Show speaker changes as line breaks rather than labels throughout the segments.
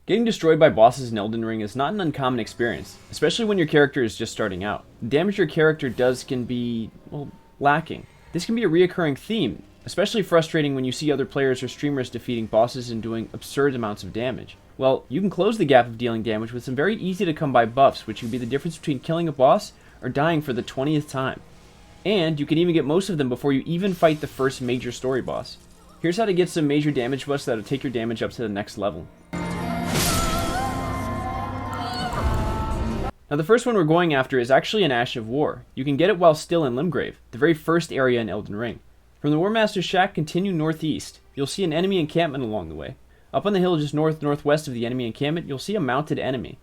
Getting destroyed by bosses in Elden Ring is not an uncommon experience, especially when your character is just starting out. The damage your character does can be, well, lacking. This can be a reoccurring theme, especially frustrating when you see other players or streamers defeating bosses and doing absurd amounts of damage. Well, you can close the gap of dealing damage with some very easy to come by buffs, which can be the difference between killing a boss or dying for the 20th time. And you can even get most of them before you even fight the first major story boss. Here's how to get some major damage buffs that'll take your damage up to the next level. Now the first one we're going after is actually an Ash of War. You can get it while still in Limgrave, the very first area in Elden Ring. From the War Master's Shack, continue northeast. You'll see an enemy encampment along the way. Up on the hill just northwest of the enemy encampment, you'll see a mounted enemy.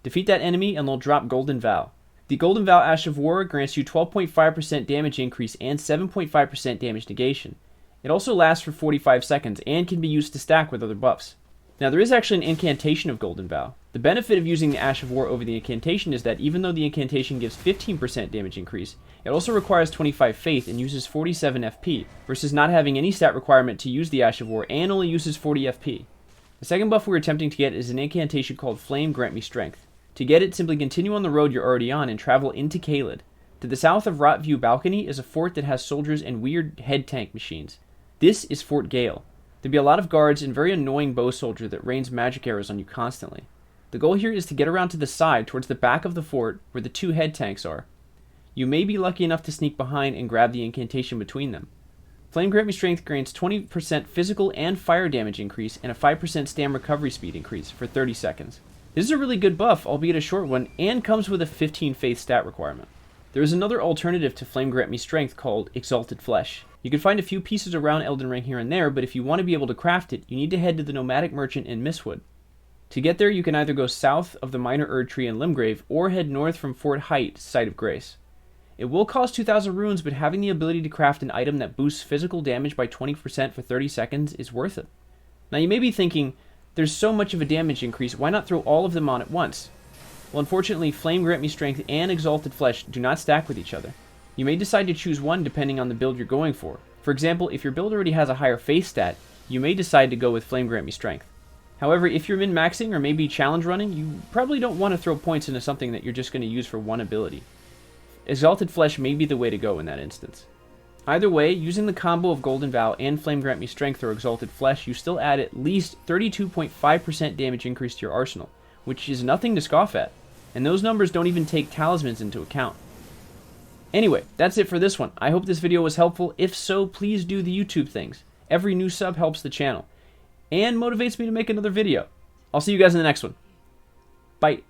Defeat that enemy and they'll drop Golden Vow. The Golden Vow Ash of War grants you 12.5% damage increase and 7.5% damage negation. It also lasts for 45 seconds and can be used to stack with other buffs. Now there is actually an incantation of Golden Vow. The benefit of using the Ash of War over the incantation is that even though the incantation gives 15% damage increase, it also requires 25 faith and uses 47 FP, versus not having any stat requirement to use the Ash of War and only uses 40 FP. The second buff we're attempting to get is an incantation called Flame Grant Me Strength. To get it, simply continue on the road you're already on and travel into Caelid. To the south of Rotview Balcony is a fort that has soldiers and weird head tank machines. This is Fort Gale. There'll be a lot of guards and a very annoying bow soldier that rains magic arrows on you constantly. The goal here is to get around to the side towards the back of the fort where the two head tanks are. You may be lucky enough to sneak behind and grab the incantation between them. Flame Grant Me Strength grants 20% physical and fire damage increase and a 5% stam recovery speed increase for 30 seconds. This is a really good buff, albeit a short one, and comes with a 15 faith stat requirement. There is another alternative to Flame Grant Me Strength called Exalted Flesh. You can find a few pieces around Elden Ring here and there, but if you want to be able to craft it, you need to head to the Nomadic Merchant in Mistwood. To get there, you can either go south of the Minor Erd Tree in Limgrave, or head north from Fort Height, Site of Grace. It will cost 2,000 runes, but having the ability to craft an item that boosts physical damage by 20% for 30 seconds is worth it. Now you may be thinking, there's so much of a damage increase, why not throw all of them on at once? Well, unfortunately, Flame Grant Me Strength and Exalted Flesh do not stack with each other. You may decide to choose one depending on the build you're going for. For example, if your build already has a higher faith stat, you may decide to go with Flame Grant Me Strength. However, if you're min-maxing or maybe challenge running, you probably don't want to throw points into something that you're just going to use for one ability. Exalted Flesh may be the way to go in that instance. Either way, using the combo of Golden Vow and Flame Grant Me Strength or Exalted Flesh, you still add at least 32.5% damage increase to your arsenal, which is nothing to scoff at. And those numbers don't even take talismans into account. Anyway, that's it for this one. I hope this video was helpful. If so, please do the YouTube things. Every new sub helps the channel and motivates me to make another video. I'll see you guys in the next one. Bye.